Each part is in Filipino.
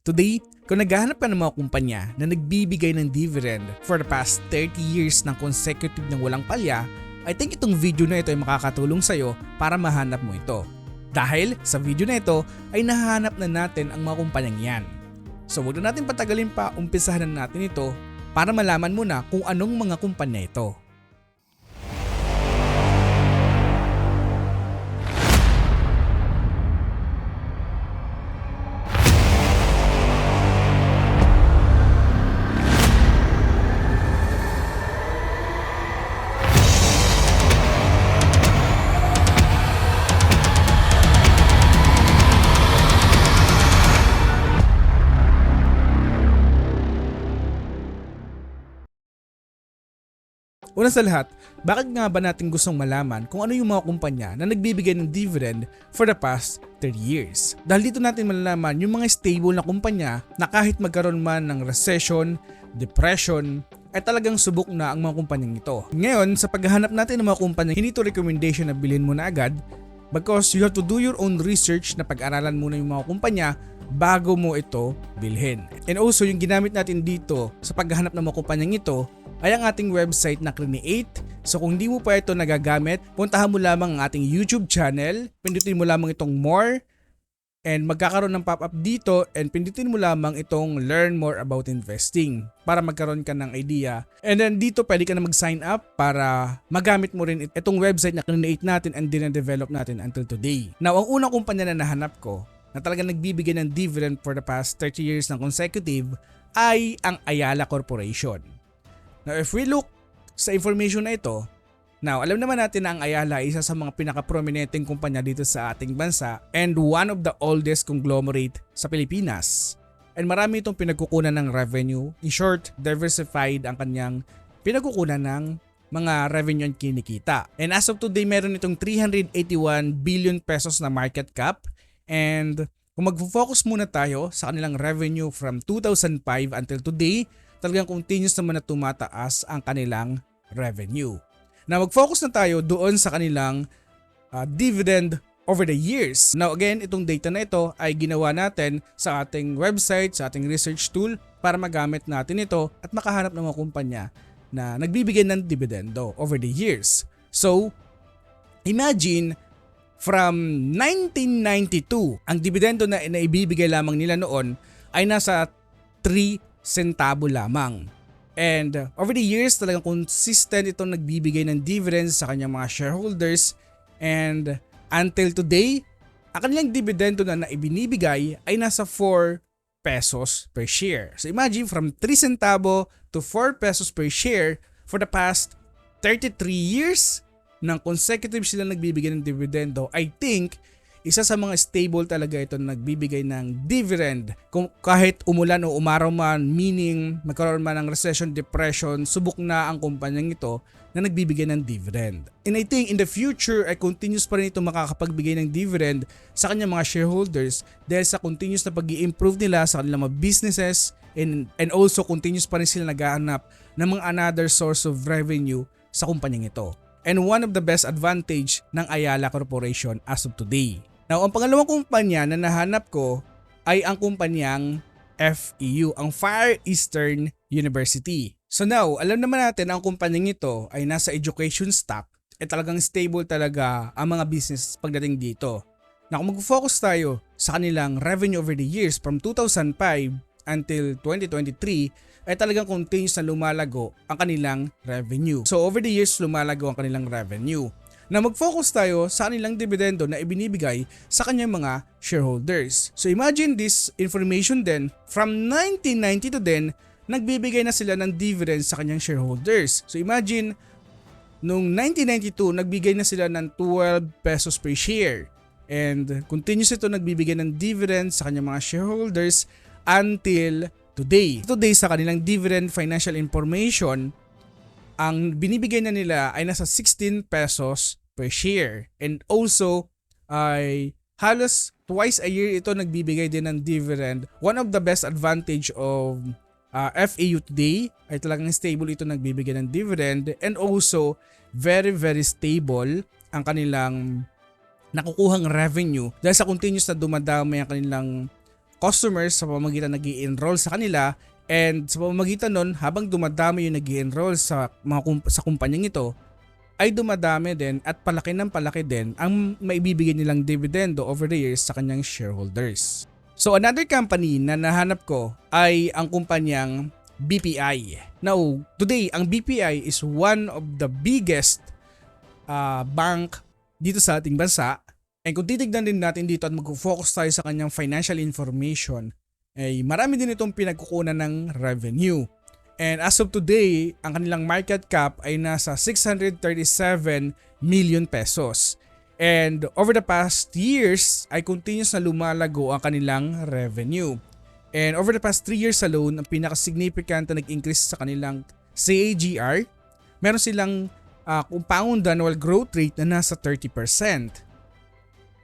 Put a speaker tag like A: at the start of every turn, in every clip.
A: Today, kung naghahanap ka ng mga kumpanya na nagbibigay ng dividend for the past 30 years ng consecutive ng walang palya, I think itong video na ito ay makakatulong sa'yo para mahanap mo ito. Dahil sa video na ito ay nahanap na natin ang mga kumpanyang yan. So huwag na natin patagalin pa, umpisahan na natin ito para malaman mo na kung anong mga kumpanya ito. Una sa lahat, bakit nga ba natin gustong malaman kung ano yung mga kumpanya na nagbibigay ng dividend for the past 30 years? Dahil dito natin malalaman yung mga stable na kumpanya na kahit magkaroon man ng recession, depression, ay talagang subok na ang mga kumpanyang ito. Ngayon, sa paghahanap natin ng mga kumpanya, hindi ito recommendation na bilhin mo na agad because you have to do your own research na pag-aralan muna yung mga kumpanya bago mo ito bilhin. And also, yung ginamit natin dito sa paghahanap ng mga kumpanyang ito ay ang ating website na Create. So kung hindi mo pa ito nagagamit, puntahan mo lamang ang ating YouTube channel, pindutin mo lamang itong more, and magkakaroon ng pop-up dito, and pindutin mo lamang itong learn more about investing para magkaroon ka ng idea. And then dito pwede ka na mag-sign up para magamit mo rin itong website na Create natin and din-develop natin until today. Now, ang unang kumpanya na nahanap ko na talagang nagbibigay ng dividend for the past 30 years ng consecutive ay ang Ayala Corporation. Now, if we look sa information na ito, now alam naman natin na ang Ayala ay isa sa mga pinaka-prominenteng kumpanya dito sa ating bansa and one of the oldest conglomerate sa Pilipinas. And marami itong pinagkukunan ng revenue. In short, diversified ang kanyang pinagkukunan ng mga revenue ang kinikita. And as of today, meron itong 381 billion pesos na market cap. And kung mag-focus muna tayo sa kanilang revenue from 2005 until today, talagang continuous naman na tumataas ang kanilang revenue. Na mag-focus na tayo doon sa kanilang dividend over the years. Now again, itong data na ito ay ginawa natin sa ating website, sa ating research tool para magamit natin ito at makahanap ng mga kumpanya na nagbibigay ng dividendo over the years. So, imagine from 1992, ang dividendo na ibibigay lamang nila noon ay nasa 3 centavo lamang. And over the years, talagang consistent itong nagbibigay ng dividends sa kanyang mga shareholders. And until today, ang kanilang dividendo na ibinibigay ay nasa 4 pesos per share. So imagine from 3 centavo to 4 pesos per share for the past 33 years ng consecutive sila nagbibigay ng dividendo. I think isa sa mga stable talaga ito na nagbibigay ng dividend. Kung kahit umulan o umaraw man, meaning magkaroon man ng recession, depression, subok na ang kumpanyang ito na nagbibigay ng dividend. And I think in the future ay continuous pa rin ito makakapagbigay ng dividend sa kanyang mga shareholders dahil sa continuous na pag-i-improve nila sa kanilang mga businesses and also continuous pa rin sila naghahanap ng mga another source of revenue sa kumpanyang ito. And one of the best advantage ng Ayala Corporation as of today. Now, ang pangalawang kumpanya na nahanap ko ay ang kumpanyang FEU, ang Far Eastern University. So now, alam naman natin ang kumpanyang ito ay nasa education stock at talagang stable talaga ang mga business pagdating dito. Now, kung mag-focus tayo sa kanilang revenue over the years from 2005 until 2023, ay talagang continuous na lumalago ang kanilang revenue. So over the years, lumalago ang kanilang revenue. Na mag-focus tayo sa kanilang dividendo na ibinibigay sa kanyang mga shareholders. So imagine this information then, from 1992 din, nagbibigay na sila ng dividends sa kanyang shareholders. So imagine, noong 1992, nagbigay na sila ng 12 pesos per share. And continuous ito nagbibigay ng dividends sa kanyang mga shareholders until today. Today sa kanilang dividend financial information, ang binibigay na nila ay nasa 16 pesos per share. And also ay halos twice a year ito nagbibigay din ng dividend. One of the best advantage of FEU today ay talagang stable ito nagbibigay ng dividend, and also very stable ang kanilang nakukuhang revenue dahil sa continuous na dumadami ang kanilang customers sa pamamagitan nag-i-enroll sa kanila, and sa pamamagitan nun, habang dumadami yung nag-i-enroll sa sa kumpanyang ito, ay dumadami din at palaki ng palaki din ang maibibigay nilang dividendo over the years sa kanyang shareholders. So another company na nahanap ko ay ang kumpanyang BPI. Now, today, ang BPI is one of the biggest bank dito sa ating bansa. And kung titignan din natin dito at mag-focus tayo sa kanyang financial information, ay marami din itong pinagkukunan ng revenue. And as of today, ang kanilang market cap ay nasa 637 million pesos. And over the past years, ay continuous na lumalago ang kanilang revenue. And over the past 3 years alone, ang pinaka-significant na nag-increase sa kanilang CAGR, meron silang compound annual growth rate na nasa 30%.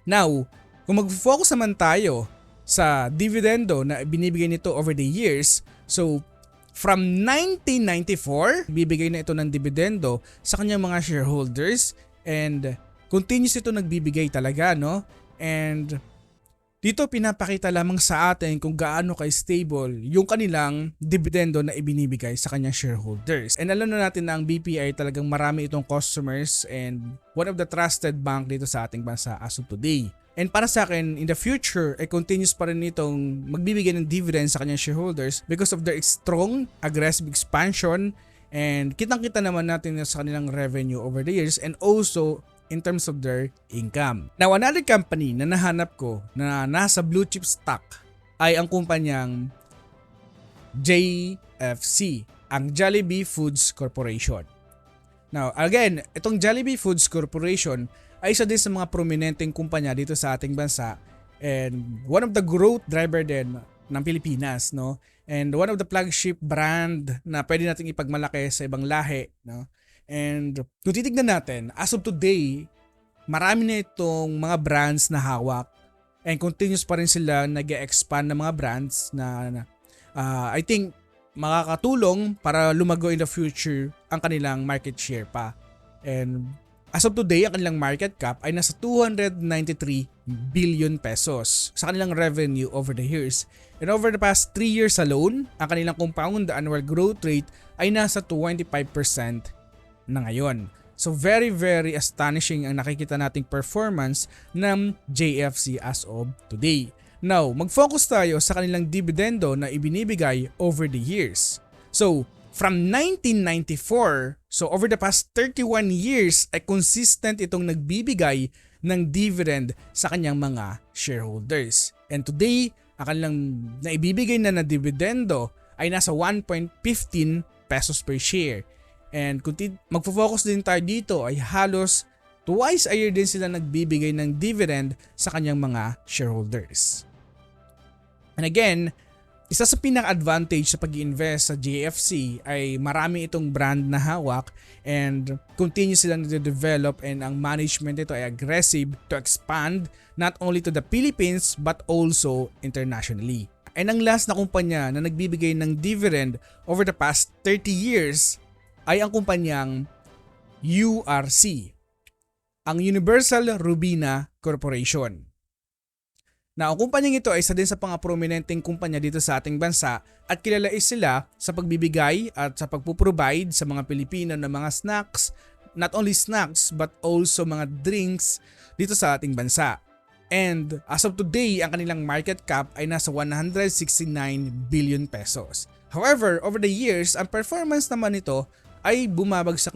A: Now, kung mag-focus naman tayo sa dividendo na binibigay nito over the years, so from 1994, bibigay na ito ng dividendo sa kanyang mga shareholders, and continuous ito nagbibigay talaga, no? And dito pinapakita lamang sa atin kung gaano ka-stable yung kanilang dividendo na ibinibigay sa kanyang shareholders. And alam na natin na ang BPI talagang marami itong customers and one of the trusted bank dito sa ating bansa as of today. And para sa akin, in the future, ay continuous pa rin itong magbibigay ng dividends sa kanyang shareholders because of their strong, aggressive expansion, and kitang-kita naman natin sa kanilang revenue over the years and also in terms of their income. Now, another company na nahanap ko na nasa blue chip stock ay ang kumpanyang JFC, ang Jollibee Foods Corporation. Now, again, itong Jollibee Foods Corporation ay isa din sa mga prominenteng kumpanya dito sa ating bansa and one of the growth driver din ng Pilipinas, no? And one of the flagship brand na pwede nating ipagmalaki sa ibang lahi, no? And kung titignan natin, as of today, marami na itong mga brands na hawak and continuous pa rin sila nag-expand ng mga brands na I think makakatulong para lumago in the future ang kanilang market share pa. And as of today, ang kanilang market cap ay nasa 293 billion pesos sa kanilang revenue over the years. And over the past 3 years alone, ang kanilang compound annual growth rate ay nasa 25% na ngayon. So very very astonishing ang nakikita nating performance ng JFC as of today. Now, mag-focus tayo sa kanilang dividendo na ibinibigay over the years. So, from 1994, so over the past 31 years ay consistent itong nagbibigay ng dividend sa kanyang mga shareholders. And today, ang kanilang naibibigay na dividendo ay nasa 1.15 pesos per share. And kung magfo-focus din tayo dito ay halos twice a year din sila nagbibigay ng dividend sa kanyang mga shareholders. And again, isa sa pinaka-advantage sa pag-i-invest sa JFC ay marami itong brand na hawak and continue silang nade-develop and ang management ito ay aggressive to expand not only to the Philippines but also internationally. And ang last na kumpanya na nagbibigay ng dividend over the past 30 years ay ang kumpanyang URC, ang Universal Robina Corporation. Na ang kumpanyang ito ay isa din sa prominenteng kumpanya dito sa ating bansa at kilala sila sa pagbibigay at sa pagpuprovide sa mga Pilipino ng mga snacks, not only snacks but also mga drinks dito sa ating bansa. And as of today, ang kanilang market cap ay nasa 169 billion pesos. However, over the years, ang performance naman nito ay bumabagsak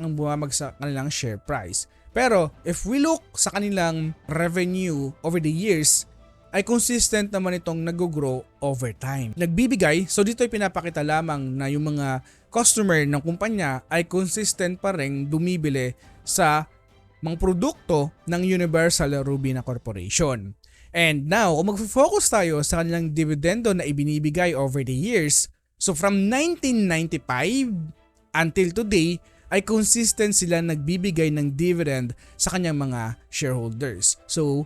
A: kanilang share price. Pero if we look sa kanilang revenue over the years, ay consistent naman itong nag-grow over time. Nagbibigay, so dito ay pinapakita lamang na yung mga customer ng kumpanya ay consistent pa rin bumibili sa mga produkto ng Universal Robina Corporation. And now, kung mag-focus tayo sa kanilang dividendo na ibinibigay over the years, so from 1995 until today, ay consistent sila nagbibigay ng dividend sa kanyang mga shareholders. So,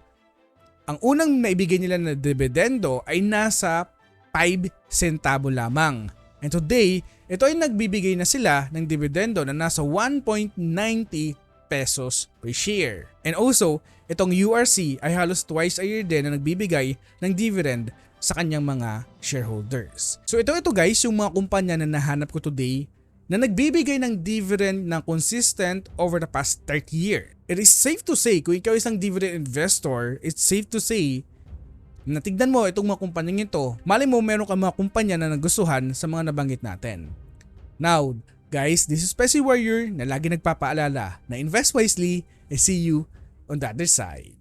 A: ang unang naibigay nila na dividendo ay nasa 5 centavo lamang. And today, ito ay nagbibigay na sila ng dividendo na nasa 1.90 pesos per share. And also, itong URC ay halos twice a year din na nagbibigay ng dividend sa kanyang mga shareholders. So ito guys yung mga kumpanya na nahanap ko today na nagbibigay ng dividend na consistent over the past 30 year. It is safe to say, kung ikaw isang dividend investor, it's safe to say na tignan mo itong mga kumpanyang ito, mali mo meron ka mga kumpanya na nagustuhan sa mga nabanggit natin. Now, guys, this is Pse Warrior na lagi nagpapaalala na invest wisely and see you on the other side.